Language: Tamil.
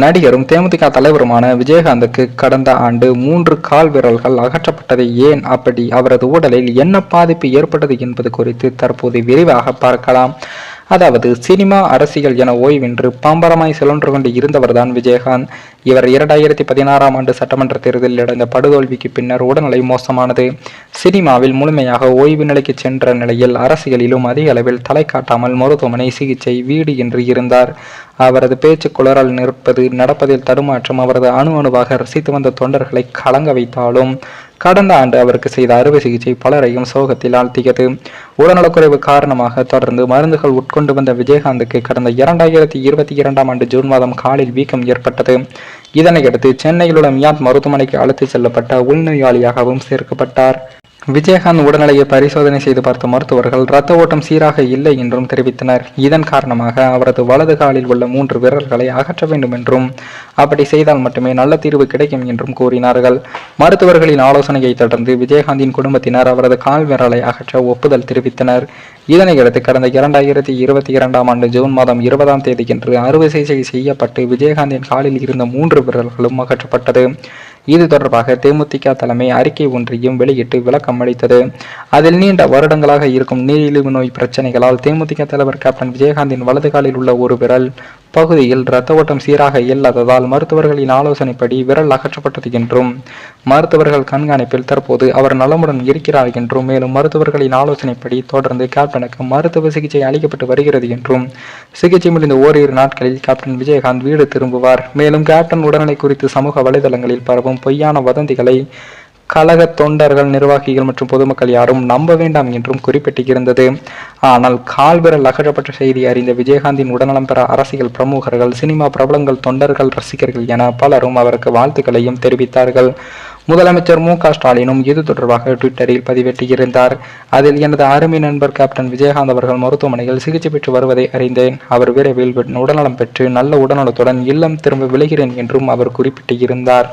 நடிகரும் தேமுதிக தலைவருமான விஜயகாந்துக்கு கடந்த ஆண்டு 3 கால் விரல்கள் அகற்றப்பட்டது ஏன், அப்படி அவரது உடலில் என்ன பாதிப்பு ஏற்பட்டது என்பது குறித்து தற்போது விரிவாக பார்க்கலாம். அதாவது சினிமா, அரசியல் என ஓய்வின்றி பம்பரமாய் சுழன்று கொண்டு இருந்தவர்தான் விஜயகாந்த். இவர் 2016ஆம் ஆண்டு சட்டமன்ற தேர்தலில் அடைந்த படுதோல்விக்கு பின்னர் உடல்நிலை மோசமானது. சினிமாவில் முழுமையாக ஓய்வு நிலைக்கு சென்ற நிலையில் அரசியலிலும் அதிக அளவில் தலை காட்டாமல் மருத்துவமனை சிகிச்சை, வீடு என்று இருந்தார். அவரது பேச்சு குளறல் நிற்பது, நடப்பதில் தடுமாற்றம் அவரது அணுவாக ரசித்து வந்த தொண்டர்களை கலங்க வைத்தாலும் கடந்த ஆண்டு அவருக்கு செய்த அறுவை சிகிச்சை பலரையும் சோகத்தில் ஆழ்த்தியது. உடல்நலக்குறைவு காரணமாக தொடர்ந்து மருந்துகள் உட்கொண்டு வந்த விஜயகாந்துக்கு கடந்த 2022ஆம் ஆண்டு ஜூன் மாதம் காலில் வீக்கம் ஏற்பட்டது. இதனையடுத்து சென்னையில் உள்ள மியாத் மருத்துவமனைக்கு அழைத்து செல்லப்பட்ட உள்நோயாளியாகவும் சேர்க்கப்பட்டார். விஜயகாந்த் உடல்நிலையை பரிசோதனை செய்து பார்த்த மருத்துவர்கள் இரத்த ஓட்டம் சீராக இல்லை என்றும் தெரிவித்தனர். இதன் காரணமாக அவரது வலது காலில் உள்ள 3 விரல்களை அகற்ற வேண்டும் என்றும், அப்படி செய்தால் மட்டுமே நல்ல தீர்வு கிடைக்கும் என்றும் கூறினார்கள். மருத்துவர்களின் ஆலோசனையை தொடர்ந்து விஜயகாந்தின் குடும்பத்தினர் அவரது கால் விரலை அகற்ற ஒப்புதல் தெரிவித்தனர். இதனையடுத்து கடந்த 2022ஆம் ஆண்டு ஜூன் மாதம் 20ஆம் தேதியன்று அறுவை சிகிச்சை செய்யப்பட்டு விஜயகாந்தின் காலில் இருந்த 3 விரல்களும் அகற்றப்பட்டது. இது தொடர்பாக தேமுதிக தலைமை அறிக்கை ஒன்றையும் வெளியிட்டு விளக்கம் அளித்தது. அதில் நீண்ட வருடங்களாக இருக்கும் நீரிழிவு நோய் பிரச்சனைகளால் தேமுதிக தலைவர் கேப்டன் விஜயகாந்தின் வலது காலில் உள்ள ஒரு விரல் பகுதியில் இரத்த ஓட்டம் சீராக இல்லாததால் மருத்துவர்களின் ஆலோசனைப்படி விரல் அகற்றப்பட்டது என்றும், மருத்துவர்கள் கண்காணிப்பில் தற்போது அவர் நலமுடன் இருக்கிறார் என்றும், மேலும் மருத்துவர்களின் ஆலோசனைப்படி தொடர்ந்து கேப்டனுக்கு மருத்துவ சிகிச்சை அளிக்கப்பட்டு வருகிறது என்றும், சிகிச்சை முடிந்த ஓரிரு நாட்களில் கேப்டன் விஜயகாந்த் வீடு திரும்புவார். மேலும் கேப்டன் உடல்நிலை குறித்து சமூக வலைதளங்களில் பரவும் பொய்யான வதந்திகளை கழக தொண்டர்கள், நிர்வாகிகள் மற்றும் பொதுமக்கள் யாரும் நம்ப வேண்டாம் என்றும் குறிப்பிட்டிருந்தது. ஆனால் கால் விரல் அகற்றப்பட்ட செய்தி அறிந்த விஜயகாந்தின் உடல்நலம் பெற அரசியல் பிரமுகர்கள், சினிமா பிரபலங்கள், தொண்டர்கள், ரசிகர்கள் என பலரும் அவருக்கு வாழ்த்துக்களையும் தெரிவித்தார்கள். முதலமைச்சர் மு.க.ஸ்டாலினும் இது தொடர்பாக ட்விட்டரில் பதிவிட்டிருந்தார். அதில், எனது அருமை நண்பர் கேப்டன் விஜயகாந்த் அவர்கள் மருத்துவமனையில் சிகிச்சை பெற்று வருவதை அறிந்தேன். அவர் விரைவில் உடல்நலம் பெற்று நல்ல உடல்நலத்துடன் இல்லம் திரும்ப விளைகிறேன் என்றும் அவர் குறிப்பிட்டிருந்தார்.